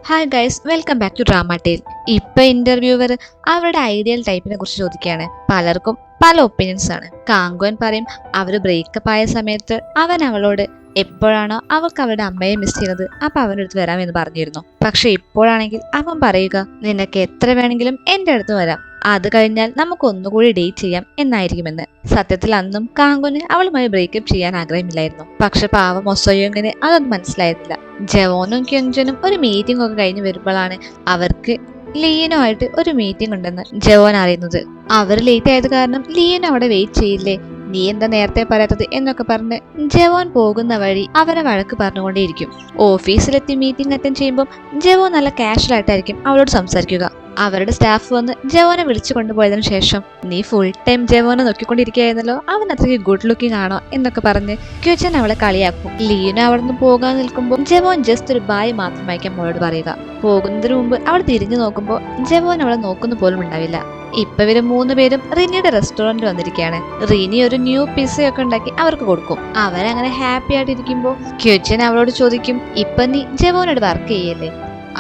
Hi guys, welcome back to drama tale. ഇപ്പൊ interviewer അവരുടെ ideal ടൈപ്പിനെ കുറിച്ച് ചോദിക്കുകയാണ്. പലർക്കും പല ഒപ്പീനിയൻസ് ആണ്. കാങ്കുവൻ പറയും അവര് ബ്രേക്കപ്പ് ആയ സമയത്ത് അവൻ അവളോട് എപ്പോഴാണോ അവൾക്ക് അവരുടെ അമ്മയെ മിസ് ചെയ്യുന്നത് അപ്പൊ അവൻ്റെ അടുത്ത് വരാമെന്ന് പറഞ്ഞിരുന്നു. പക്ഷെ ഇപ്പോഴാണെങ്കിൽ അവൻ പറയുക നിനക്ക് എത്ര വേണമെങ്കിലും എന്റെ അടുത്ത് വരാം, അത് കഴിഞ്ഞാൽ നമുക്ക് ഒന്നുകൂടി ഡേറ്റ് ചെയ്യാം എന്നായിരിക്കുമെന്ന്. സത്യത്തിൽ അന്നും കാങ്കുന് അവളുമായി ബ്രേക്കപ്പ് ചെയ്യാൻ ആഗ്രഹമില്ലായിരുന്നു. പക്ഷെ പാവം ഒസോയോങ്ങിന് അതൊന്നും മനസ്സിലായിരുന്നില്ല. ജവോനും ക്യുങ്ജനും ഒരു മീറ്റിംഗ് ഒക്കെ കഴിഞ്ഞ് വരുമ്പോഴാണ് അവർക്ക് ലിയനോ ആയിട്ട് ഒരു മീറ്റിംഗ് ഉണ്ടെന്ന് ജവോൻ അറിയുന്നത്. അവർ ലേറ്റ് ആയത് കാരണം ലിയനോ അവിടെ വെയിറ്റ് ചെയ്യില്ലേ, നീ എന്താ നേരത്തെ പറയാത്തത് എന്നൊക്കെ പറഞ്ഞ് ജവോൻ പോകുന്ന വഴി അവരെ വഴക്ക് പറഞ്ഞുകൊണ്ടേയിരിക്കും. ഓഫീസിലെത്തി മീറ്റിംഗ് അറ്റൻഡ് ചെയ്യുമ്പോൾ ജവോൻ നല്ല കാഷ്വൽ ആയിട്ടായിരിക്കും അവളോട് സംസാരിക്കുക. അവരുടെ സ്റ്റാഫ് വന്ന് ജവോനെ വിളിച്ചു കൊണ്ടുപോയതിനു ശേഷം നീ ഫുൾ ടൈം ജവോനെ നോക്കിക്കൊണ്ടിരിക്കുകയായിരുന്നല്ലോ, അവൻ അത്രയ്ക്ക് ഗുഡ് ലുക്കിംഗ് ആണോ എന്നൊക്കെ പറഞ്ഞ് ക്യുച്ചൻ അവളെ കളിയാക്കും. ലീന അവിടെ നിന്ന് പോകാൻ നിൽക്കുമ്പോൾ ജവോൻ ജസ്റ്റ് ഒരു ബായ് മാത്രമായിരിക്കും അവളോട് പറയുക. പോകുന്നതിന് മുമ്പ് അവൾ തിരിഞ്ഞു നോക്കുമ്പോൾ ജവോൻ അവളെ നോക്കുന്നു പോലും ഉണ്ടാവില്ല. ഇപ്പൊ ഇവര് 3 പേരും റിനിയുടെ റെസ്റ്റോറന്റ് വന്നിരിക്കുകയാണ്. റിനി ഒരു ന്യൂ പിസയൊക്കെ ഉണ്ടാക്കി അവർക്ക് കൊടുക്കും. അവരങ്ങനെ ഹാപ്പി ആയിട്ടിരിക്കുമ്പോൾ ക്യുച്ചൻ അവളോട് ചോദിക്കും, ഇപ്പൊ നീ ജവോനോട് വർക്ക് ചെയ്യല്ലേ,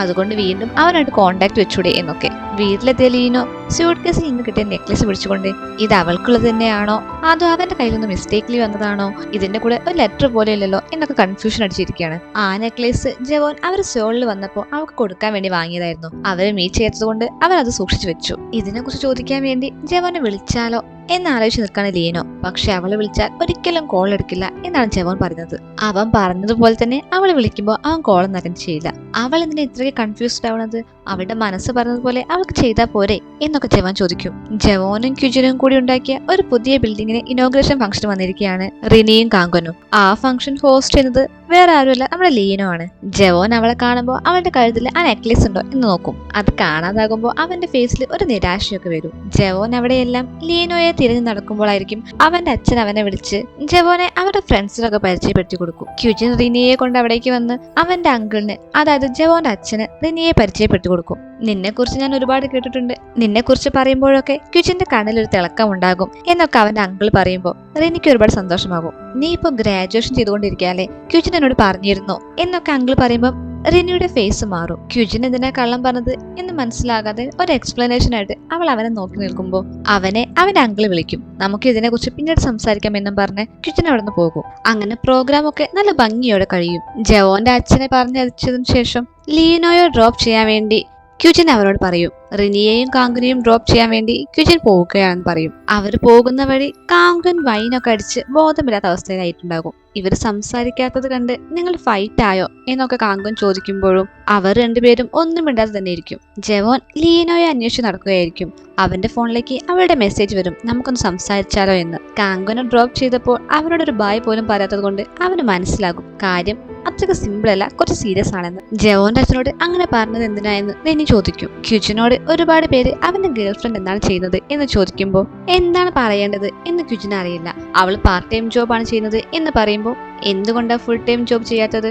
അതുകൊണ്ട് വീണ്ടും അവനായിട്ട് കോണ്ടാക്ട് വെച്ചൂടെ എന്നൊക്കെ. വീട്ടിലെത്തിയ ലീനോ സ്യൂട്ട് കേസിൽ നിന്ന് കിട്ടിയ നെക്ലസ് പിടിച്ചുകൊണ്ട് ഇത് അവൾക്കുള്ളത് തന്നെയാണോ അതോ അവന്റെ കയ്യിൽ നിന്ന് മിസ്റ്റേക്ക്ലി വന്നതാണോ, ഇതിന്റെ കൂടെ ഒരു ലെറ്റർ പോലെ ഇല്ലല്ലോ എന്നൊക്കെ കൺഫ്യൂഷൻ അടിച്ചിരിക്കുകയാണ്. ആ നെക്ലേസ് ജവോൻ അവർ സോളിൽ വന്നപ്പോൾ അവൾക്ക് കൊടുക്കാൻ വേണ്ടി വാങ്ങിയതായിരുന്നു. അവരെ മീറ്റ് ചെയ്തത് കൊണ്ട് അവർ അത് സൂക്ഷിച്ചു വെച്ചു. ഇതിനെക്കുറിച്ച് ചോദിക്കാൻ വേണ്ടി ജവോനെ വിളിച്ചാലോ എന്നാലോചിച്ച് നിൽക്കാണ് ലീനോ. പക്ഷെ അവളെ വിളിച്ചാൽ ഒരിക്കലും കോൾ എടുക്കില്ല എന്നാണ് ജവോൻ പറഞ്ഞത്. അവൻ പറഞ്ഞതുപോലെ തന്നെ അവളെ വിളിക്കുമ്പോൾ അവൻ കോളൊന്നും അറ്റൻഡ് ചെയ്യില്ല. അവൾ എന്തിനാ ഇത്രയ്ക്ക് കൺഫ്യൂസ്ഡ് ആവുന്നത്, അവളുടെ മനസ്സ് പറഞ്ഞതുപോലെ അവൾക്ക് ചെയ്താൽ പോരെ എന്നൊക്കെ ജവോൻ ചോദിക്കും. ജവോനും ക്യുജനും കൂടി ഉണ്ടാക്കിയ ഒരു പുതിയ ബിൽഡിങ്ങിന് ഇനോഗ്രേഷൻ ഫംഗ്ഷൻ വന്നിരിക്കുകയാണ് റിനിയും കാങ്കുനും. ആ ഫംഗ്ഷൻ ഹോസ്റ്റ് ചെയ്യുന്നത് വേറെ ആരുമല്ല, നമ്മുടെ ലീനോ ആണ്. ജവോൻ അവളെ കാണുമ്പോൾ അവളുടെ കഴുത്തിൽ ആ നെക്ലേസ് ഉണ്ടോ എന്ന് നോക്കും. അത് കാണാതാകുമ്പോൾ അവന്റെ ഫേസിൽ ഒരു നിരാശയൊക്കെ വരും. ജവോൻ അവിടെയെല്ലാം ലീനോയെ തിരിഞ്ഞു നടക്കുമ്പോഴായിരിക്കും അവന്റെ അച്ഛൻ അവനെ വിളിച്ച് ജവോനെ അവരുടെ ഫ്രണ്ട്സിനൊക്കെ പരിചയപ്പെടുത്തി കൊടുക്കും. ക്യുജിൻ റിനിയെ കൊണ്ട് അവിടേക്ക് വന്ന് അവന്റെ അങ്കിളിന്, അതായത് ജവോന്റെ അച്ഛന് റിനിയെ പരിചയപ്പെടുത്തി കൊടുക്കും. നിന്നെ കുറിച്ച് ഞാൻ ഒരുപാട് കേട്ടിട്ടുണ്ട്, നിന്നെ കുറിച്ച് പറയുമ്പോഴൊക്കെ ക്യുജിന്റെ കണ്ണിൽ ഒരു തിളക്കം ഉണ്ടാകും എന്നൊക്കെ അവന്റെ അങ്കിൾ പറയുമ്പോൾ റിനിക്ക് ഒരുപാട് സന്തോഷമാകും. നീ ഇപ്പൊ ഗ്രാജുവേഷൻ ചെയ്തുകൊണ്ടിരിക്കാല്ലേ, ക്യുജിൻ എന്നോട് പറഞ്ഞിരുന്നോ എന്നൊക്കെ അങ്കിൾ പറയുമ്പോൾ റിനിയുടെ ഫേസ് മാറും. ക്യുജിൻ എന്തിനാ കള്ളം പറഞ്ഞത് എന്ന് മനസ്സിലാകാതെ ഒരു എക്സ്പ്ലനേഷൻ ആയിട്ട് അവൾ അവനെ നോക്കി നിൽക്കുമ്പോൾ അവനെ അവന്റെ അങ്കിള് വിളിക്കും. നമുക്ക് ഇതിനെ കുറിച്ച് പിന്നീട് സംസാരിക്കാം എന്നും പറഞ്ഞ് ക്യുജിൻ അവിടെ നിന്ന് പോകും. അങ്ങനെ പ്രോഗ്രാം ഒക്കെ നല്ല ഭംഗിയോടെ കഴിയും. ജവോന്റെ അച്ഛനെ പറഞ്ഞയച്ചതിനു ശേഷം ലീനോയെ ഡ്രോപ്പ് ചെയ്യാൻ വേണ്ടി ക്യുജിൻ അവരോട് പറയും. റിനിയെയും കാങ്കുനെയും ഡ്രോപ്പ് ചെയ്യാൻ വേണ്ടി ക്യുജിൻ പോവുകയാണെന്ന് പറയും. അവർ പോകുന്ന വഴി കാങ്കുൻ വൈനൊക്കെ അടിച്ച് ബോധമില്ലാത്ത അവസ്ഥയിലായിട്ടുണ്ടാകും. ഇവർ സംസാരിക്കാത്തത് കണ്ട് നിങ്ങൾ ഫൈറ്റ് ആയോ എന്നൊക്കെ കാങ്കുൻ ചോദിക്കുമ്പോഴും അവർ രണ്ടുപേരും ഒന്നും മിണ്ടാതെ തന്നെ ഇരിക്കും. ജവോൻ ലീനോയെ അന്വേഷിച്ച് നടക്കുകയായിരിക്കും. അവന്റെ ഫോണിലേക്ക് അവളുടെ മെസ്സേജ് വരും, നമുക്കൊന്ന് സംസാരിച്ചാലോ എന്ന്. കാങ്കുനെ ഡ്രോപ്പ് ചെയ്തപ്പോൾ അവരോട് ഒരു ബായ് പോലും പറയാത്തത് കൊണ്ട് അവന് മനസ്സിലാകും കാര്യം അത്രയ്ക്ക് സിമ്പിൾ അല്ല, കുറച്ച് സീരിയസ് ആണെന്ന്. ജവോന്റെ അച്ഛനോട് അങ്ങനെ പറഞ്ഞത് എന്തിനായെന്ന് റിനി ചോദിക്കും. ക്യുജിനോട് ഒരുപാട് പേര് അവന്റെ ഗേൾഫ്രണ്ട് എന്താണ് ചെയ്യുന്നത് എന്ന് ചോദിക്കുമ്പോൾ എന്താണ് പറയേണ്ടത് എന്ന് ക്യുജിന് അറിയില്ല. അവൾ പാർട്ട് ടൈം ജോബാണ് ചെയ്യുന്നത് എന്ന് പറയുമ്പോൾ എന്തുകൊണ്ടാണ് ഫുൾ ടൈം ജോബ് ചെയ്യാത്തത്,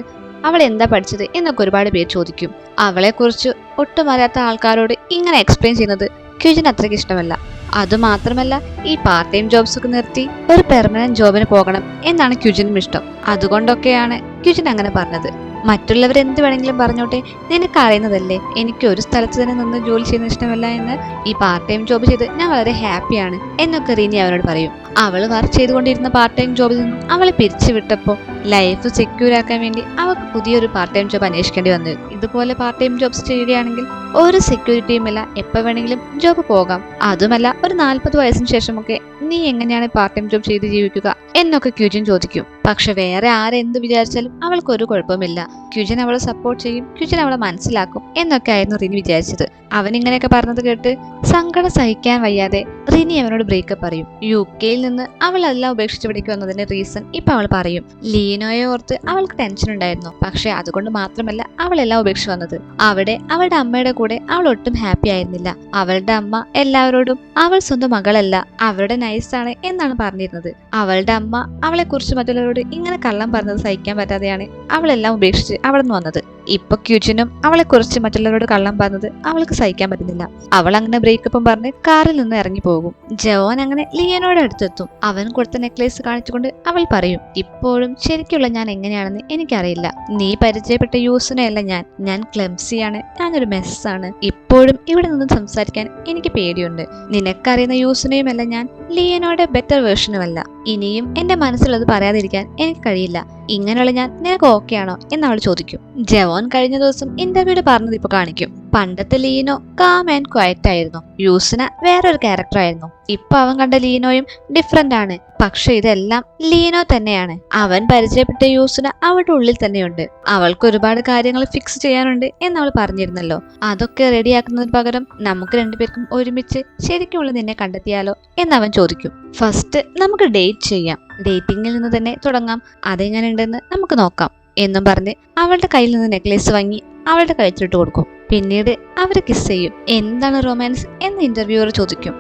അവൾ എന്താ പഠിച്ചത് എന്നൊക്കെ ഒരുപാട് പേര് ചോദിക്കും. അവളെ കുറിച്ച് ഒട്ടും അറിയാത്ത ആൾക്കാരോട് ഇങ്ങനെ എക്സ്പ്ലെയിൻ ചെയ്യുന്നത് ക്യുജിന് അത്രയ്ക്ക് ഇഷ്ടമല്ല. അതുമാത്രമല്ല ഈ പാർട്ട് ടൈം ജോബ്സ് ഒക്കെ നിർത്തി ഒരു പെർമനന്റ് ജോബിന് പോകണം എന്നാണ് ക്യുജിനും ഇഷ്ടം. അതുകൊണ്ടൊക്കെയാണ് ക്യുജിൻ അങ്ങനെ പറഞ്ഞത്. മറ്റുള്ളവർ എന്ത് വേണമെങ്കിലും പറഞ്ഞോട്ടെ, നിനക്ക് അറിയുന്നതല്ലേ എനിക്ക് ഒരു സ്ഥലത്ത് തന്നെ നിന്ന് ജോലി ചെയ്യുന്നത് ഇഷ്ടമല്ല എന്ന്, ഈ പാർട്ട് ടൈം ജോബ് ചെയ്ത് ഞാൻ വളരെ ഹാപ്പിയാണ് എന്നൊക്കെ റിനി അവനോട് പറയും. അവൾ വർക്ക് ചെയ്തുകൊണ്ടിരുന്ന പാർട്ട് ടൈം ജോബിൽ നിന്നും അവളെ പിരിച്ചു വിട്ടപ്പോൾ ലൈഫ് സെക്യൂർ ആക്കാൻ വേണ്ടി അവൾക്ക് പുതിയൊരു പാർട്ട് ടൈം ജോബ് അന്വേഷിക്കേണ്ടി വന്നു. ഇതുപോലെ പാർട്ട് ടൈം ജോബ്സ് ചെയ്യുകയാണെങ്കിൽ ഒരു സെക്യൂരിറ്റിയും ഇല്ല, എപ്പോൾ വേണമെങ്കിലും ജോബ് പോകാം. അതുമല്ല ഒരു 40 വയസ്സിന് ശേഷമൊക്കെ നീ എങ്ങനെയാണ് പാർട്ട് ടൈം ജോബ് ചെയ്ത് ജീവിക്കുക എന്നൊക്കെ ക്യുജിൻ ചോദിക്കും. പക്ഷെ വേറെ ആരെന്ത് വിചാരിച്ചാലും അവൾക്കൊരു കുഴപ്പമില്ല. ക്യുജിൻ അവളെ സപ്പോർട്ട് ചെയ്യും, ക്യുജിൻ അവളെ മനസ്സിലാക്കും എന്നൊക്കെ ആയിരുന്നു റിനി വിചാരിച്ചത്. അവൻ ഇങ്ങനെയൊക്കെ പറഞ്ഞത് കേട്ട് സങ്കടം സഹിക്കാൻ വയ്യാതെ റിനി അവനോട് ബ്രേക്കപ്പ് പറയും. UK നിന്ന് അവൾ എല്ലാം ഉപേക്ഷിച്ച് ഇവിടേക്ക് വന്നതിന്റെ റീസൺ ഇപ്പൊ അവൾ പറയും. ലീനോയെ ഓർത്ത് അവൾക്ക് ടെൻഷൻ ഉണ്ടായിരുന്നു, പക്ഷെ അതുകൊണ്ട് മാത്രമല്ല അവളെല്ലാം ഉപേക്ഷിച്ച് വന്നത്. അവിടെ അവളുടെ അമ്മയുടെ കൂടെ അവൾ ഒട്ടും ഹാപ്പി ആയിരുന്നില്ല. അവളുടെ അമ്മ എല്ലാവരോടും അവൾ സ്വന്തം മകളല്ല, അവരുടെ നൈസാണ് എന്നാണ് പറഞ്ഞിരുന്നത്. അവളുടെ അമ്മ അവളെ കുറിച്ച് മറ്റുള്ളവരോട് ഇങ്ങനെ കള്ളം പറഞ്ഞത് സഹിക്കാൻ പറ്റാതെയാണ് അവളെല്ലാം ഉപേക്ഷിച്ച് അവിടെ നിന്ന് വന്നത്. ഇപ്പൊ ക്യൂച്ചിനും അവളെ കുറിച്ച് മറ്റുള്ളവരോട് കള്ളം പറഞ്ഞത് അവൾക്ക് സഹിക്കാൻ പറ്റുന്നില്ല. അവൾ അങ്ങനെ ബ്രേക്കപ്പും പറഞ്ഞ് കാറിൽ നിന്ന് ഇറങ്ങി പോകും. ജോൻ അങ്ങനെ ലിയനോട് അടുത്തെത്തും. അവൻ കൊടുത്ത നെക്ലേസ് കാണിച്ചുകൊണ്ട് അവൾ പറയും, ഇപ്പോഴും ശരിക്കുള്ള ഞാൻ എങ്ങനെയാണെന്ന് എനിക്കറിയില്ല. നീ പരിചയപ്പെട്ട യൂസിനെയല്ല ഞാൻ ക്ലെംസിയാണ്, ഞാനൊരു മെസ്സാണ്. ഇപ്പോഴും ഇവിടെ നിന്ന് സംസാരിക്കാൻ എനിക്ക് പേടിയുണ്ട്. നിനക്കറിയുന്ന യൂസിനെയുമല്ല ഞാൻ, ലിയനോയുടെ ബെറ്റർ വേർഷനുമല്ല. ഇനിയും എന്റെ മനസ്സിലുള്ളത് പറയാതിരിക്കാൻ എനിക്ക് കഴിയില്ല. ഇങ്ങനെയുള്ള ഞാൻ നിനക്ക് ഓക്കെ ആണോ എന്ന് അവൾ ചോദിക്കും. ജവോൻ കഴിഞ്ഞ ദിവസം ഇന്റർവ്യൂല് പറഞ്ഞത് ഇപ്പൊ കാണിക്കും. പണ്ടത്തെ ലീനോ കാം ആൻഡ് ക്വയറ്റ് ആയിരുന്നു, യൂസിന വേറൊരു ക്യാരക്ടർ ആയിരുന്നു. ഇപ്പൊ അവൻ കണ്ട ലീനോയും ഡിഫറെന്റ് ആണ്. പക്ഷെ ഇതെല്ലാം ലീനോ തന്നെയാണ്. അവൻ പരിചയപ്പെട്ട യൂസിന അവളുടെ ഉള്ളിൽ തന്നെയുണ്ട്. അവൾക്ക് ഒരുപാട് കാര്യങ്ങൾ ഫിക്സ് ചെയ്യാനുണ്ട് എന്ന് അവൾ പറഞ്ഞിരുന്നല്ലോ. അതൊക്കെ റെഡിയാക്കുന്നതിന് പകരം നമുക്ക് രണ്ടുപേർക്കും ഒരുമിച്ച് ശരിക്കുമുള്ള നിന്നെ കണ്ടെത്തിയാലോ എന്ന് അവൻ ചോദിക്കും. ഫസ്റ്റ് നമുക്ക് ഡേറ്റ് ചെയ്യാം, ഡേറ്റിംഗിൽ നിന്ന് തന്നെ തുടങ്ങാം, അതെങ്ങനെയുണ്ടെന്ന് നമുക്ക് നോക്കാം എന്നും പറഞ്ഞ് അവളുടെ കയ്യിൽ നിന്ന് നെക്ലേസ് വാങ്ങി അവളുടെ കഴുത്തിലിട്ട് കൊടുക്കും. പിന്നീട് അവര് കിസ് ചെയ്യും. എന്താണ് റൊമാൻസ് എന്ന് ഇന്റർവ്യൂവർ ചോദിക്കും.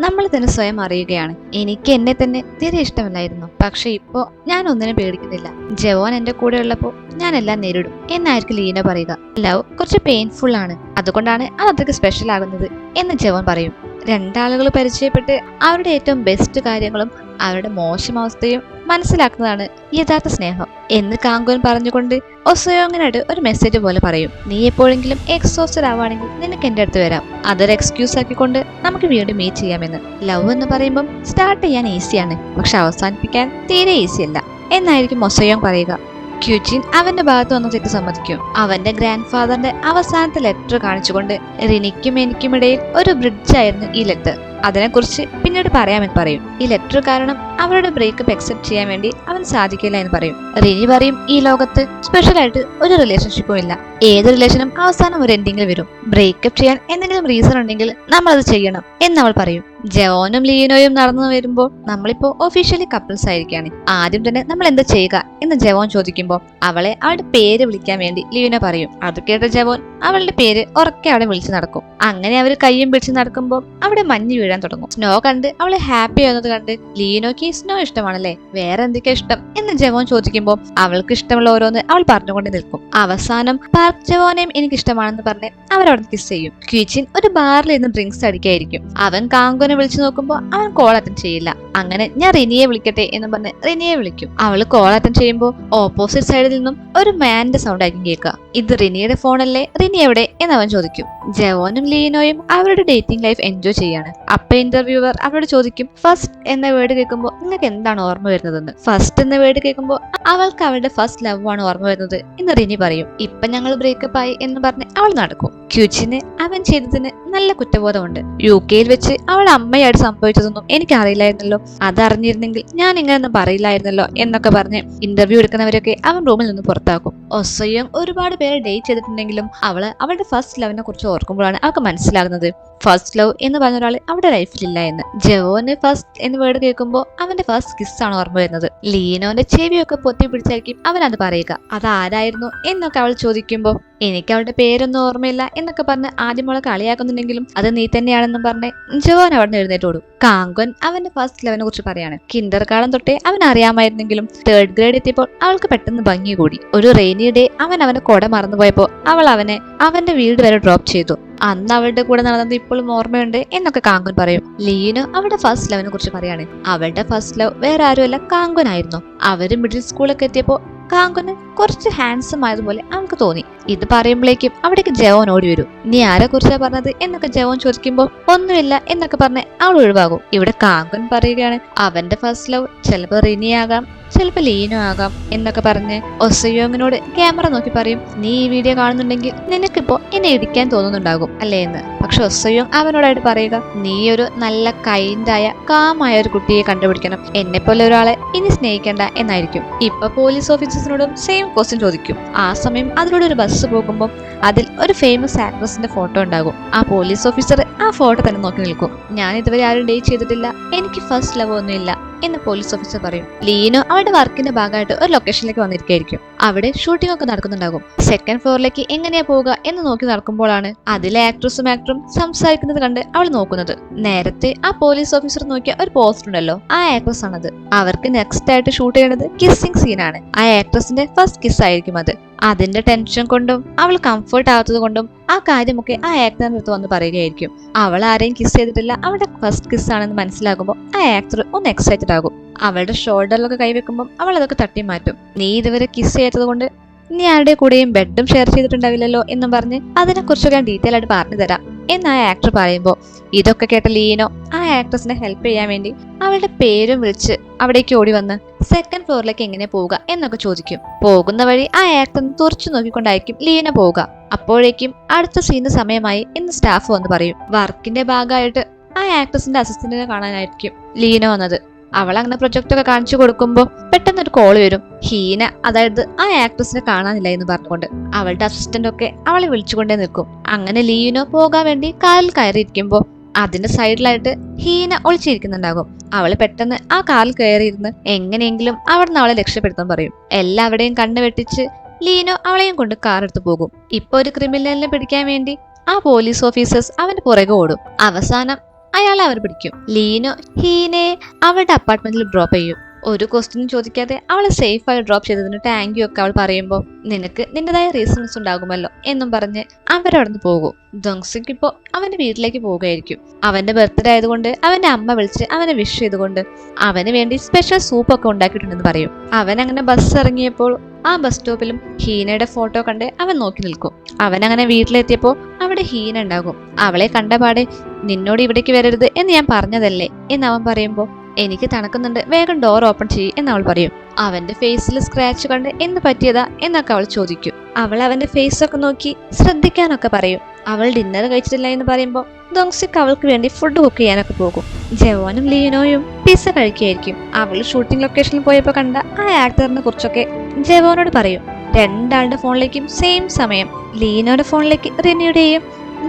നമ്മൾ തന്നെ സ്വയം അറിയുകയാണ്. എനിക്ക് എന്നെ തന്നെ തീരെ ഇഷ്ടമല്ലായിരുന്നു, പക്ഷെ ഇപ്പോ ഞാൻ ഒന്നിനും പേടിക്കുന്നില്ല. ജവോൻ എന്റെ കൂടെ ഉള്ളപ്പോ ഞാൻ എല്ലാം നേരിടും എന്നായിരിക്കും ലീന പറയുക. ലവ് കുറച്ച് പെയിൻഫുൾ ആണ്, അതുകൊണ്ടാണ് അത് അത്രയ്ക്ക് സ്പെഷ്യൽ ആകുന്നത് എന്ന് ജവോൻ പറയും. രണ്ടാളുകൾ പരിചയപ്പെട്ട് അവരുടെ ഏറ്റവും ബെസ്റ്റ് കാര്യങ്ങളും അവരുടെ മോശം അവസ്ഥയും മനസ്സിലാക്കുന്നതാണ് യഥാർത്ഥ സ്നേഹം എന്ന് കാങ്കുൻ പറഞ്ഞുകൊണ്ട് ഒസയോങ്ങിനോട് ഒരു മെസ്സേജ് പോലെ പറയും. നീ എപ്പോഴെങ്കിലും എക്സോസ്റ്റഡ് ആവുകയാണെങ്കിൽ നിനക്ക് എന്റെ അടുത്ത് വരാം, അതൊരു എക്സ്ക്യൂസ് ആക്കിക്കൊണ്ട് നമുക്ക് വീണ്ടും മീറ്റ് ചെയ്യാമെന്ന്. ലവ് എന്ന് പറയുമ്പം സ്റ്റാർട്ട് ചെയ്യാൻ ഈസിയാണ്, പക്ഷെ അവസാനിപ്പിക്കാൻ തീരെ ഈസി അല്ല എന്നായിരിക്കും ഒസയോങ് പറയുക. ക്യൂച്ചിൻ അവന്റെ ഭാഗത്ത് വന്ന് തെറ്റ് സമ്മതിക്കും. അവന്റെ ഗ്രാൻഡ് ഫാദറിന്റെ അവസാനത്തെ ലെറ്റർ കാണിച്ചുകൊണ്ട് റിനിക്കും എനിക്കുമിടയിൽ ഒരു ബ്രിഡ്ജ് ആയിരുന്നു ഈ ലെറ്റർ, അതിനെക്കുറിച്ച് പിന്നീട് പറയാമെന്ന് പറയും. ഈ ലെറ്റർ കാരണം അവരുടെ ബ്രേക്കപ്പ് അക്സെപ്റ്റ് ചെയ്യാൻ വേണ്ടി അവൻ സാധിക്കില്ല എന്ന് പറയും. റിനി പറയും, ഈ ലോകത്ത് സ്പെഷ്യൽ ആയിട്ട് ഒരു റിലേഷൻഷിപ്പും ഇല്ല, ഏത് റിലേഷനും അവസാനം ഒരു എൻഡിങ്ങിൽ വരും. ബ്രേക്കപ്പ് ചെയ്യാൻ എന്തെങ്കിലും റീസൺ ഉണ്ടെങ്കിൽ നമ്മൾ അത് ചെയ്യണം എന്ന് അവൾ പറയും. ജവോനും ലീനോയും നടന്നു വരുമ്പോൾ നമ്മളിപ്പോ ഒഫീഷ്യലി കപ്പിൾസ് ആയിരിക്കാണ്, ആദ്യം തന്നെ നമ്മൾ എന്താ ചെയ്യുക എന്ന് ജവോൻ ചോദിക്കുമ്പോൾ അവളെ അവളുടെ പേര് വിളിക്കാൻ വേണ്ടി ലീന പറയും. അത് കേട്ട ജവോൻ അവളുടെ പേര് ഉറക്കെ അവിടെ വിളിച്ചു നടക്കും. അങ്ങനെ അവർ കയ്യും പിടിച്ച് നടക്കുമ്പോൾ അവിടെ മഞ്ഞ് വീഴാൻ തുടങ്ങും. സ്നോ കണ്ട് അവളെ ഹാപ്പി ആവുന്നത് കണ്ട് ലീനോയ്ക്ക് സ്നോ ഇഷ്ടമാണല്ലേ, വേറെ എന്തൊക്കെയാ ഇഷ്ടം എന്ന് ജവോൻ ചോദിക്കുമ്പോൾ അവൾക്ക് ഇഷ്ടമുള്ള ഓരോന്ന് അവൾ പറഞ്ഞുകൊണ്ട് നിൽക്കും. അവസാനം പാർക്ക് ജവോനെയും എനിക്ക് ഇഷ്ടമാണെന്ന് പറഞ്ഞ് അവരവിടെ കിസ് ചെയ്യും. ക്യൂച്ചിൻ ഒരു ബാറിൽ ഇരുന്ന് ഡ്രിങ്ക്സ് അടിക്കായിരിക്കും. അവൻ കാങ്കുനെ വിളിച്ചു നോക്കുമ്പോൾ അവൻ കോൾ അറ്റൻഡ് ചെയ്യില്ല. അങ്ങനെ ഞാൻ റിനിയെ വിളിക്കട്ടെ എന്ന് പറഞ്ഞ് റിനിയെ വിളിക്കും. അവള് കോൾ അറ്റൻഡ് ചെയ്യുമ്പോൾ ഓപ്പോസിറ്റ് സൈഡിൽ നിന്നും ഒരു മാന്റെ സൗണ്ട് ആയിരിക്കും കേൾക്കുക. ഇത് റിനിയുടെ ഫോണല്ലേ, റിനി എവിടെ എന്ന് അവൻ ചോദിക്കും. ജവോനും ലീനോയും അവരുടെ ഡേറ്റിംഗ് ലൈഫ് എൻജോയ് ചെയ്യാണ്. അപ്പൊ ഇന്റർവ്യൂവർ അവരോട് ചോദിക്കും, ഫസ്റ്റ് എന്ന വേർഡ് കേൾക്കുമ്പോൾ നിങ്ങൾക്ക് എന്താണ് ഓർമ്മ വരുന്നതെന്ന്. ഫസ്റ്റ് എന്ന വേർഡ് കേൾക്കുമ്പോൾ അവൾക്ക് അവളുടെ ഫസ്റ്റ് ലവ് ആണ് ഓർമ്മ വരുന്നത് എന്ന് റിനി പറയും. ഇപ്പൊ ഞങ്ങൾ ബ്രേക്കപ്പ് ആയി എന്ന് പറഞ്ഞ് അവൾ നടക്കും. ക്യൂച്ചിന് അവൻ ചെയ്തതിന് നല്ല കുറ്റബോധമുണ്ട്. UK വെച്ച് അവൾ അമ്മയായിട്ട് സംഭവിച്ചതൊന്നും എനിക്ക് അറിയില്ലായിരുന്നല്ലോ, അതറിഞ്ഞിരുന്നെങ്കിൽ ഞാൻ ഇങ്ങനെയൊന്നും പറയില്ലായിരുന്നല്ലോ എന്നൊക്കെ പറഞ്ഞ് ഇന്റർവ്യൂ എടുക്കുന്നവരൊക്കെ അവൻ റൂമിൽ നിന്ന് പുറത്താക്കും. ഒസയോങ് ഒരുപാട് പേരെ ഡേറ്റ് ചെയ്തിട്ടുണ്ടെങ്കിലും അവളുടെ ഫസ്റ്റ് ലവിനെ കുറിച്ച് ഓർക്കുമ്പോഴാണ് അവൾക്ക് മനസ്സിലാകുന്നത് ഫസ്റ്റ് ലവ് എന്ന് പറഞ്ഞ ഒരാൾ അവരുടെ ലൈഫിലില്ല എന്ന്. ജവോന് ഫസ്റ്റ് എന്ന് വേർഡ് കേൾക്കുമ്പോൾ അവന്റെ ഫസ്റ്റ് കിസ് ആണ് ഓർമ്മ വരുന്നത്. ലീനോന്റെ ചെവിയൊക്കെ പൊത്തി പിടിച്ചായിരിക്കും അവൻ അത് പറയുക. അത് ആരായിരുന്നു എന്നൊക്കെ അവൾ ചോദിക്കുമ്പോൾ എനിക്ക് അവളുടെ പേരൊന്നും ഓർമ്മയില്ല എന്നൊക്കെ പറഞ്ഞ് ആദ്യം അവളെ കളിയാക്കുന്നുണ്ടെങ്കിലും അത് നീ തന്നെയാണെന്നും പറഞ്ഞ് ജവോൻ അവിടെ നിന്ന് എഴുന്നേറ്റ് ഓടും. കാങ്കുൻ അവന്റെ ഫസ്റ്റ് ലവിനെ കുറിച്ച് പറയാണ്. കിൻഡർ കാലം തൊട്ടേ അവൻ അറിയാമായിരുന്നെങ്കിലും 3rd ഗ്രേഡ് എത്തിയപ്പോൾ അവൾക്ക് പെട്ടെന്ന് ഭംഗി കൂടി. ഒരു റെയിനി ഡേ അവൻ അവന്റെ കൊട മറന്നുപോയപ്പോൾ അവൾ അവനെ അവന്റെ വീട് വരെ ഡ്രോപ്പ് ചെയ്തു. അന്ന് അവളുടെ കൂടെ നടന്നത് ഇപ്പോഴും ഓർമ്മയുണ്ട് എന്നൊക്കെ കാങ്കുൻ പറയും. ലീനോ അവളുടെ ഫസ്റ്റ് ലവിനെ കുറിച്ച് പറയാണ്. അവളുടെ ഫസ്റ്റ് ലവ് വേറെ ആരുമല്ല, കാങ്കുൻ ആയിരുന്നു. അവര് മിഡിൽ സ്കൂളൊക്കെ എത്തിയപ്പോൾ കാങ്കുന് കുറച്ച് ഹാൻസം ആയതുപോലെ അവൾക്ക് തോന്നി. ഇത് പറയുമ്പോഴേക്കും അവിടേക്ക് ജവോൻ ഓടി വരും. നീ ആരെ കുറിച്ചാ പറഞ്ഞത് എന്നൊക്കെ ജവോൻ ചോദിക്കുമ്പോൾ ഒന്നുമില്ല എന്നൊക്കെ പറഞ്ഞ് അവൾ ഒഴിവാകും. ഇവിടെ കാങ്കുൻ പറയുകയാണ്, അവന്റെ ഫസ്റ്റ് ലവ് ചിലപ്പോൾ റിനി ആകാം, ചിലപ്പോൾ ലീനോ ആകാം എന്നൊക്കെ പറഞ്ഞ് ഒസയോങ്ങിനോട് ക്യാമറ നോക്കി പറയും, നീ ഈ വീഡിയോ കാണുന്നുണ്ടെങ്കിൽ നിനക്കിപ്പോ എന്നെ ഇടിക്കാൻ തോന്നുന്നുണ്ടാകും അല്ലേ എന്ന്. പക്ഷെ ഒസയോങ് അവനോടായിട്ട് പറയുക, നീ ഒരു നല്ല കൈൻഡായ കാമായ ഒരു കുട്ടിയെ കണ്ടുപിടിക്കണം, എന്നെ പോലെ ഒരാളെ ഇനി സ്നേഹിക്കേണ്ട എന്നായിരിക്കും. ഇപ്പൊ പോലീസ് ഓഫീസേഴ്സിനോടും സെയിം ക്വസ്റ്റ്യൻ ചോദിക്കും. ആ സമയം അതിലൂടെ ഒരു ബസ് പോകുമ്പോൾ അതിൽ ഒരു ഫേമസ് ആക്ട്രസിന്റെ ഫോട്ടോ ഉണ്ടാകും. ആ പോലീസ് ഓഫീസർ ആ ഫോട്ടോ തന്നെ നോക്കി നിൽക്കും. ഞാൻ ഇതുവരെ ആരും ഡേറ്റ് ചെയ്തിട്ടില്ല, എനിക്ക് ഫസ്റ്റ് ലവ് ഒന്നുമില്ല എന്ന് പോലീസ് ഓഫീസർ പറയും. ലീനോ അവരുടെ വർക്കിന്റെ ഭാഗമായിട്ട് ഒരു ലൊക്കേഷനിലേക്ക് വന്നിരിക്കുകയായിരിക്കും. അവിടെ ഷൂട്ടിംഗ് ഒക്കെ നടക്കുന്നുണ്ടാകും. 2nd ഫ്ലോറിലേക്ക് എങ്ങനെയാ പോവുക എന്ന് നോക്കി നടക്കുമ്പോഴാണ് അതിലെ ആക്ട്രസും ആക്ടറും സംസാരിക്കുന്നത് കണ്ട് അവൾ നോക്കുന്നത്. നേരത്തെ ആ പോലീസ് ഓഫീസർ നോക്കിയ ഒരു പോസ്റ്റർ ഉണ്ടല്ലോ, ആ ആക്ട്രസ് ആണത്. അവർക്ക് നെക്സ്റ്റ് ആയിട്ട് ഷൂട്ട് ചെയ്യുന്നത് കിസ്സിംഗ് സീനാണ്. ആ ആക്ട്രസിന്റെ ഫസ്റ്റ് കിസ് ആയിരിക്കും അത്. അതിന്റെ ടെൻഷൻ കൊണ്ടും അവൾ കംഫർട്ട് ആവാത്തത് കൊണ്ടും ആ കാര്യമൊക്കെ ആ ആക്ടറിന്റെ അടുത്ത് വന്ന് പറയുകയായിരിക്കും. അവൾ ആരെയും കിസ് ചെയ്തിട്ടില്ല, അവളുടെ ഫസ്റ്റ് കിസ് ആണെന്ന് മനസ്സിലാകുമ്പോൾ ആ ആക്ടർ ഒന്ന് എക്സൈറ്റഡ് ആകും. അവളുടെ ഷോൾഡറിലൊക്കെ കൈവെക്കുമ്പോൾ അവൾ അതൊക്കെ തട്ടി മാറ്റും. നീ ഇതുവരെ കിസ് ചെയ്യാത്തത് കൊണ്ട് നീ ആരുടെ കൂടെയും ബെഡും ഷെയർ ചെയ്തിട്ടുണ്ടാവില്ലല്ലോ എന്നും പറഞ്ഞ് അതിനെക്കുറിച്ചൊക്കെ ഞാൻ ഡീറ്റെയിൽ ആയിട്ട് പറഞ്ഞു തരാം എന്ന് ആ ആക്ടർ പറയുമ്പോൾ ഇതൊക്കെ കേട്ട ലീനോ ആ ആക്ട്രസിനെ ഹെൽപ്പ് ചെയ്യാൻ വേണ്ടി അവളുടെ പേരും വിളിച്ച് അവിടേക്ക് ഓടി വന്ന് സെക്കൻഡ് ഫ്ലോറിലേക്ക് എങ്ങനെ പോവുക എന്നൊക്കെ ചോദിക്കും. പോകുന്ന വഴി ആ ആക്ടറിനെ തുറച്ചു നോക്കിക്കൊണ്ടായിരിക്കും ലീന പോവുക. അപ്പോഴേക്കും അടുത്ത സീന് സമയമായി എന്ന് സ്റ്റാഫ് വന്ന് പറയും. വർക്കിന്റെ ഭാഗമായിട്ട് ആ ആക്ട്രസിന്റെ അസിസ്റ്റന്റിനെ കാണാനായിരിക്കും ലീന വന്നത്. അവൾ അങ്ങനെ പ്രൊജക്ട് ഒക്കെ കാണിച്ചു കൊടുക്കുമ്പോൾ പെട്ടെന്ന് ഒരു കോള് വരും. ഹീന, അതായത് ആ ആക്ട്രസിനെ കാണാനില്ല എന്ന് പറഞ്ഞുകൊണ്ട് അവളുടെ അസിസ്റ്റന്റ് ഒക്കെ അവളെ വിളിച്ചുകൊണ്ടേ നിൽക്കും. അങ്ങനെ ലീനോ പോകാൻ വേണ്ടി കാറിൽ കയറിയിരിക്കുമ്പോൾ അതിന്റെ സൈഡിലായിട്ട് ഹീന ഒളിച്ചിരിക്കുന്നുണ്ടാകും. അവള് പെട്ടെന്ന് ആ കാറിൽ കയറിയിരുന്ന് എങ്ങനെയെങ്കിലും അവിടുന്ന് അവളെ രക്ഷപ്പെടുത്താൻ പറയും. എല്ലാവരുടെയും കണ്ണ് വെട്ടിച്ച് ലീനോ അവളെയും കൊണ്ട് കാർ എടുത്തു പോകും. ഇപ്പൊ ഒരു ക്രിമിനലിനെ പിടിക്കാൻ വേണ്ടി ആ പോലീസ് ഓഫീസേഴ്സ് അവന്റെ പുറകെ ഓടും. അവസാനം അയാളെ അവർ പിടിക്കും. ലീനോ ഹീനയെ അവളുടെ അപ്പാർട്ട്മെന്റിൽ ഡ്രോപ്പ് ചെയ്യും. ഒരു ക്വസ്റ്റ്യനും ചോദിക്കാതെ അവളെ സേഫായി ഡ്രോപ്പ് ചെയ്തതിന് താങ്ക് യു ഒക്കെ അവൾ പറയുമ്പോൾ നിനക്ക് നിന്റേതായ റീസൺസ് ഉണ്ടാകുമല്ലോ എന്നും പറഞ്ഞ് അവരവിടുന്ന് പോകും. ദോങ്സിക്ക് ഇപ്പോൾ അവന്റെ വീട്ടിലേക്ക് പോവുകയായിരിക്കും. അവന്റെ ബർത്ത്ഡേ ആയതുകൊണ്ട് അവന്റെ അമ്മ വിളിച്ച് അവനെ വിഷ് ചെയ്തുകൊണ്ട് അവന് വേണ്ടി സ്പെഷ്യൽ സൂപ്പൊക്കെ ഉണ്ടാക്കിയിട്ടുണ്ടെന്ന് പറയും. അവൻ അങ്ങനെ ബസ് ഇറങ്ങിയപ്പോൾ ആ ബസ് സ്റ്റോപ്പിലും ഹീനയുടെ ഫോട്ടോ കണ്ട് അവൻ നോക്കി നിൽക്കും. അവൻ അങ്ങനെ വീട്ടിലെത്തിയപ്പോൾ അവിടെ ഹീന ഉണ്ടാകും. അവളെ കണ്ടപാടെ നിന്നോട് ഇവിടേക്ക് വരരുത് എന്ന് ഞാൻ പറഞ്ഞതല്ലേ എന്ന് അവൻ പറയുമ്പോൾ എനിക്ക് തണുക്കുന്നുണ്ട്, വേഗം ഡോർ ഓപ്പൺ ചെയ്യ് എന്ന് അവൾ പറയും. അവന്റെ ഫേസിൽ സ്ക്രാച്ച് കണ്ട് എന്ത് പറ്റിയതാ എന്നൊക്കെ അവൾ ചോദിക്കും. അവൾ അവന്റെ ഫേസ് ഒക്കെ നോക്കി ശ്രദ്ധിക്കാനൊക്കെ പറയും. അവൾ ഡിന്നർ കഴിച്ചിട്ടില്ല എന്ന് പറയുമ്പോൾ ദോങ്സിക് അവൾക്ക് വേണ്ടി ഫുഡ് കുക്ക് ചെയ്യാനൊക്കെ പോകും. ജവാനും ലീനോയും പിസ്സ കഴിക്കുകയായിരിക്കും. അവൾ ഷൂട്ടിംഗ് ലൊക്കേഷനിൽ പോയപ്പോൾ കണ്ട ആ ആക്ടറിനെ കുറിച്ചൊക്കെ ജവാനോട് പറയും. രണ്ടാളുടെ ഫോണിലേക്കും സെയിം സമയം ലീനോയുടെ ഫോണിലേക്ക് റിനിയുടെയും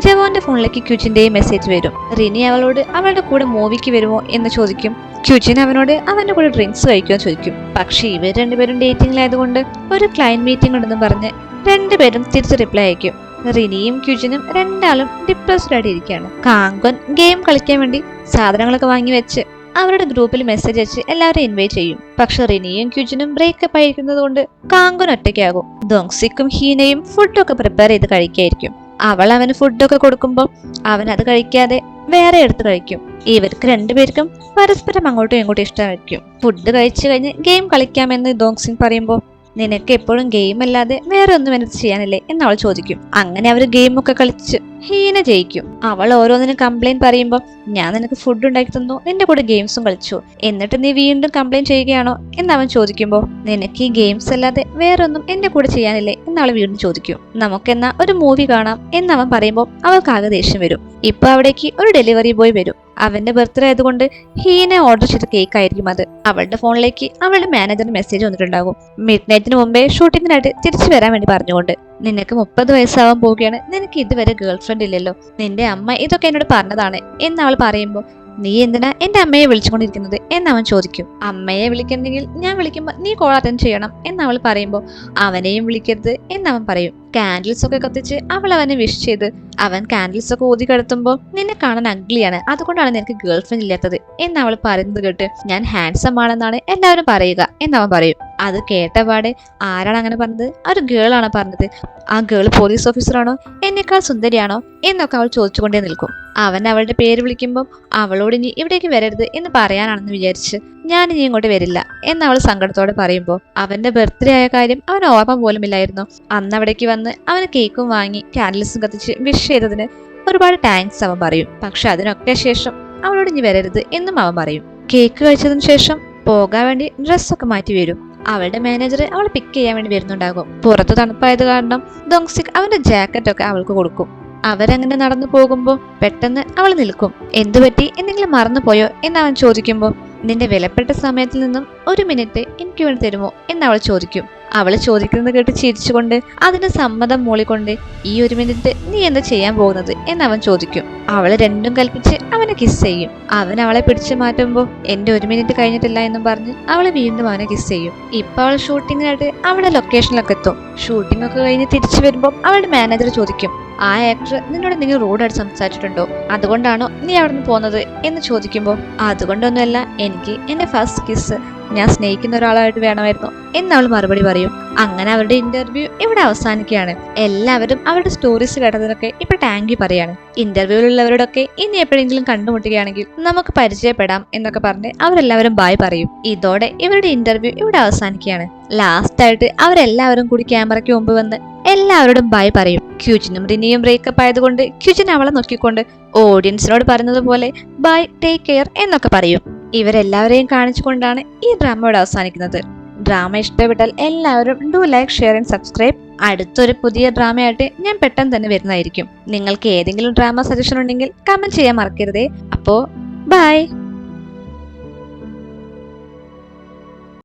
ജവാന്റെ ഫോണിലേക്ക് ക്യുജിന്റെയും മെസ്സേജ് വരും. റിനി അവളോട് അവളുടെ കൂടെ മൂവിക്ക് വരുമോ എന്ന് ചോദിക്കും. ക്യുജിൻ അവനോട് അവന്റെ കൂടെ ഡ്രിങ്ക്സ് കഴിക്കുമോ ചോദിക്കും. പക്ഷെ ഇവർ രണ്ടുപേരും ഡേറ്റിംഗിലായതുകൊണ്ട് ഒരു ക്ലയന്റ് മീറ്റിംഗ് ഉണ്ടെന്ന് പറഞ്ഞ് രണ്ടുപേരും തിരിച്ച് റിപ്ലൈ അയക്കും. റിനിയും ക്യുജിനും രണ്ടാളും ഡിപ്രസ്ഡ് ആയിട്ട് ഇരിക്കുകയാണ്. കാങ്ക്വൻ ഗെയിം കളിക്കാൻ വേണ്ടി സാധനങ്ങളൊക്കെ വാങ്ങി വെച്ച് അവരുടെ ഗ്രൂപ്പിൽ മെസ്സേജ് അയച്ച് എല്ലാവരും ഇൻവൈറ്റ് ചെയ്യും. പക്ഷെ റിനിയും ക്യുജിനും ബ്രേക്കപ്പ് ആയിരിക്കുന്നത് കൊണ്ട് കാങ്ക്വൻ ഒറ്റയ്ക്കാകും. ദോങ്സിക്കും ഹീനയും ഫുഡൊക്കെ പ്രിപ്പയർ ചെയ്ത് കഴിക്കായിരിക്കും. അവൾ അവന് ഫുഡൊക്കെ കൊടുക്കുമ്പോൾ അവൻ അത് കഴിക്കാതെ വേറെ എടുത്ത് കഴിക്കും. ഇവർക്ക് രണ്ടുപേർക്കും പരസ്പരം അങ്ങോട്ടും ഇങ്ങോട്ടും ഇഷ്ടമായിരിക്കും. ഫുഡ് കഴിച്ചു കഴിഞ്ഞ് ഗെയിം കളിക്കാമെന്ന് ദോങ്സിങ് പറയുമ്പോൾ നിനക്ക് എപ്പോഴും ഗെയിം അല്ലാതെ വേറെ ഒന്നും എനിക്ക് ചെയ്യാനില്ലേ എന്ന് അവൾ ചോദിക്കും. അങ്ങനെ അവർ ഗെയിമൊക്കെ കളിച്ച് ഹീന ജയിക്കും. അവൾ ഓരോന്നിനും കംപ്ലൈന്റ് പറയുമ്പോൾ ഞാൻ നിനക്ക് ഫുഡ് ഉണ്ടാക്കി തന്നു, നിന്റെ കൂടെ ഗെയിംസും കളിച്ചു, എന്നിട്ട് നീ വീണ്ടും കംപ്ലൈന്റ് ചെയ്യുകയാണോ എന്ന് അവൻ ചോദിക്കുമ്പോൾ നിനക്ക് ഈ ഗെയിംസ് അല്ലാതെ വേറൊന്നും എന്റെ കൂടെ ചെയ്യാനില്ലേ എന്ന് അവൾ വീണ്ടും ചോദിക്കും. നമുക്കെന്നാ ഒരു മൂവി കാണാം എന്ന് അവൻ പറയുമ്പോൾ അവൾക്കാകെ ദേഷ്യം വരും. ഇപ്പൊ അവിടേക്ക് ഒരു ഡെലിവറി ബോയ് വരും. അവന്റെ ബർത്ത്ഡേ ആയതുകൊണ്ട് ഹീന ഓർഡർ ചെയ്ത കേക്ക് ആയിരിക്കും അത്. അവളുടെ ഫോണിലേക്ക് അവളുടെ മാനേജറിന് മെസ്സേജ് വന്നിട്ടുണ്ടാകും. മിഡ് നൈറ്റിന് മുമ്പേ ഷൂട്ടിങ്ങിനായിട്ട് തിരിച്ചു വരാൻ വേണ്ടി പറഞ്ഞുകൊണ്ട് നിനക്ക് 30 വയസ്സാവാൻ പോവുകയാണ്, നിനക്ക് ഇതുവരെ ഗേൾ ഫ്രണ്ട് ഇല്ലല്ലോ, നിന്റെ അമ്മ ഇതൊക്കെ എന്നോട് പറഞ്ഞതാണ് എന്ന് അവൾ പറയുമ്പോൾ നീ എന്തിനാ എന്റെ അമ്മയെ വിളിച്ചുകൊണ്ടിരിക്കുന്നത് എന്ന് അവൻ ചോദിക്കും. അമ്മയെ വിളിക്കണമെങ്കിൽ ഞാൻ വിളിക്കുമ്പോൾ നീ കോൾ അറ്റൻഡ് ചെയ്യണം എന്ന് അവൾ പറയുമ്പോൾ അവനെയും വിളിക്കരുത് എന്ന് അവൻ പറയും. കാൻഡിൽസ് ഒക്കെ കത്തിച്ച് അവൾ അവനെ വിഷ് ചെയ്ത് അവൻ കാൻഡിൽസ് ഒക്കെ ഊതി കിടത്തുമ്പോൾ നിന്നെ കാണാൻ അഗ്ലിയാണ്, അതുകൊണ്ടാണ് നിനക്ക് ഗേൾ ഫ്രണ്ട് ഇല്ലാത്തത് എന്ന് അവൾ പറയുന്നത് കേട്ട് ഞാൻ ഹാൻസം ആണെന്നാണ് എല്ലാവരും പറയുക എന്നവൻ പറയും. അത് കേട്ടപാടെ ആരാണ് അങ്ങനെ പറഞ്ഞത്? ആ ഒരു ഗേൾ ആണ് പറഞ്ഞത്. ആ ഗേൾ പോലീസ് ഓഫീസറാണോ, എന്നേക്കാൾ സുന്ദരിയാണോ എന്നൊക്കെ അവൾ ചോദിച്ചുകൊണ്ടേ നിൽക്കും. അവൻ അവളുടെ പേര് വിളിക്കുമ്പോൾ അവളോട് ഇനി ഇവിടേക്ക് വരരുത് എന്ന് പറയാനാണെന്ന് വിചാരിച്ച് ഞാൻ ഇനി ഇങ്ങോട്ട് വരില്ല എന്ന് അവൾ സങ്കടത്തോടെ പറയുമ്പോൾ അവന്റെ ബർത്ത്ഡേ ആയ കാര്യം അവൻ ഓർമ്മ പോലുമില്ലായിരുന്നു. അന്ന് അവിടേക്ക് വന്ന് അവന് കേക്കും വാങ്ങി കാൻഡിൽസും കത്തിച്ച് വിഷ് ചെയ്തതിന് ഒരുപാട് താങ്ക്സ് അവൻ പറയും. പക്ഷെ അതിനൊക്കെ ശേഷം അവളോട് ഇനി വരരുത് എന്നും അവൻ പറയും. കേക്ക് കഴിച്ചതിന് ശേഷം പോകാൻ വേണ്ടി ഡ്രസ്സൊക്കെ മാറ്റി വരും. അവളുടെ മാനേജർ അവളെ പിക്ക് ചെയ്യാൻ വേണ്ടി വരുന്നുണ്ടാകും. പുറത്ത് തണുപ്പായത് കാരണം ദോങ്സിക് അവന്റെ ജാക്കറ്റ് ഒക്കെ അവൾക്ക് കൊടുക്കും. അവരങ്ങനെ നടന്നു പോകുമ്പോൾ പെട്ടെന്ന് അവൾ നിൽക്കും. എന്തുപറ്റി, എന്തെങ്കിലും മറന്നു പോയോ എന്ന് അവൻ ചോദിക്കുമ്പോൾ നിന്റെ വിലപ്പെട്ട സമയത്തിൽ നിന്നും 1 മിനിറ്റ് എനിക്ക് വേണ്ടി തരുമോ എന്ന് അവൾ ചോദിക്കും. അവള് ചോദിക്കുന്നത് കേട്ട് ചിരിച്ചുകൊണ്ട് അതിന് സമ്മതം മൂളിക്കൊണ്ട് ഈ 1 മിനിറ്റ് നീ എന്താ ചെയ്യാൻ പോകുന്നത് എന്ന് അവൻ ചോദിക്കും. അവള് രണ്ടും കൽപ്പിച്ച് അവനെ കിസ് ചെയ്യും. അവൻ അവളെ പിടിച്ചു മാറ്റുമ്പോൾ എന്റെ 1 മിനിറ്റ് കഴിഞ്ഞിട്ടില്ല എന്നും പറഞ്ഞ് അവളെ വീണ്ടും അവനെ കിസ് ചെയ്യും. ഇപ്പൊ അവൾ ഷൂട്ടിങ്ങിനായിട്ട് അവിടെ ലൊക്കേഷനിലൊക്കെ എത്തും. ഷൂട്ടിംഗ് ഒക്കെ കഴിഞ്ഞ് തിരിച്ചു വരുമ്പോൾ അവളുടെ മാനേജർ ചോദിക്കും ആ ആക്ടർ നിന്നോട് നിങ്ങൾ റൂഡായിട്ട് സംസാരിച്ചിട്ടുണ്ടോ, അതുകൊണ്ടാണോ നീ അവിടെ നിന്ന് പോകുന്നത് എന്ന് ചോദിക്കുമ്പോൾ അതുകൊണ്ടൊന്നുമല്ല, എനിക്ക് എന്റെ ഫസ്റ്റ് കിസ് ഞാൻ സ്നേഹിക്കുന്ന ഒരാളായിട്ട് വേണമായിരുന്നു എന്ന് അവൾ മറുപടി പറയും. അങ്ങനെ അവരുടെ ഇന്റർവ്യൂ ഇവിടെ അവസാനിക്കുകയാണ്. എല്ലാവരും അവരുടെ സ്റ്റോറീസ് കേട്ടതിനൊക്കെ ഇപ്പൊ താങ്ക് യു പറയാണ്. ഇന്റർവ്യൂവിലുള്ളവരോടൊക്കെ ഇനി എപ്പോഴെങ്കിലും കണ്ടുമുട്ടുകയാണെങ്കിൽ നമുക്ക് പരിചയപ്പെടാം എന്നൊക്കെ പറഞ്ഞ് അവരെല്ലാവരും ബായ് പറയും. ഇതോടെ ഇവരുടെ ഇന്റർവ്യൂ ഇവിടെ അവസാനിക്കുകയാണ്. ലാസ്റ്റ് ആയിട്ട് അവരെല്ലാവരും കൂടി ക്യാമറയ്ക്ക് മുമ്പ് വന്ന് എല്ലാവരോടും ബായ് പറയും. ക്യൂജിനും റിനിയും ബ്രേക്കപ്പ് ആയതുകൊണ്ട് ക്യൂജിൻ അവളെ നോക്കിക്കൊണ്ട് ഓഡിയൻസിനോട് പറയുന്നത് പോലെ ബൈ, ടേക്ക് കെയർ എന്നൊക്കെ പറയും. ഇവരെല്ലാവരെയും കാണിച്ചുകൊണ്ടാണ് ഈ ഡ്രാമ ഇവിടെ അവസാനിക്കുന്നത്. ഡ്രാമ ഇഷ്ടപ്പെട്ടാൽ എല്ലാവരും do like, share and subscribe. അടുത്തൊരു പുതിയ ഡ്രാമയായിട്ട് ഞാൻ പെട്ടെന്ന് തന്നെ വരുന്നതായിരിക്കും. നിങ്ങൾക്ക് ഏതെങ്കിലും ഡ്രാമ സജഷൻ ഉണ്ടെങ്കിൽ കമന്റ് ചെയ്യാൻ മറക്കരുതേ. അപ്പോ ബൈ.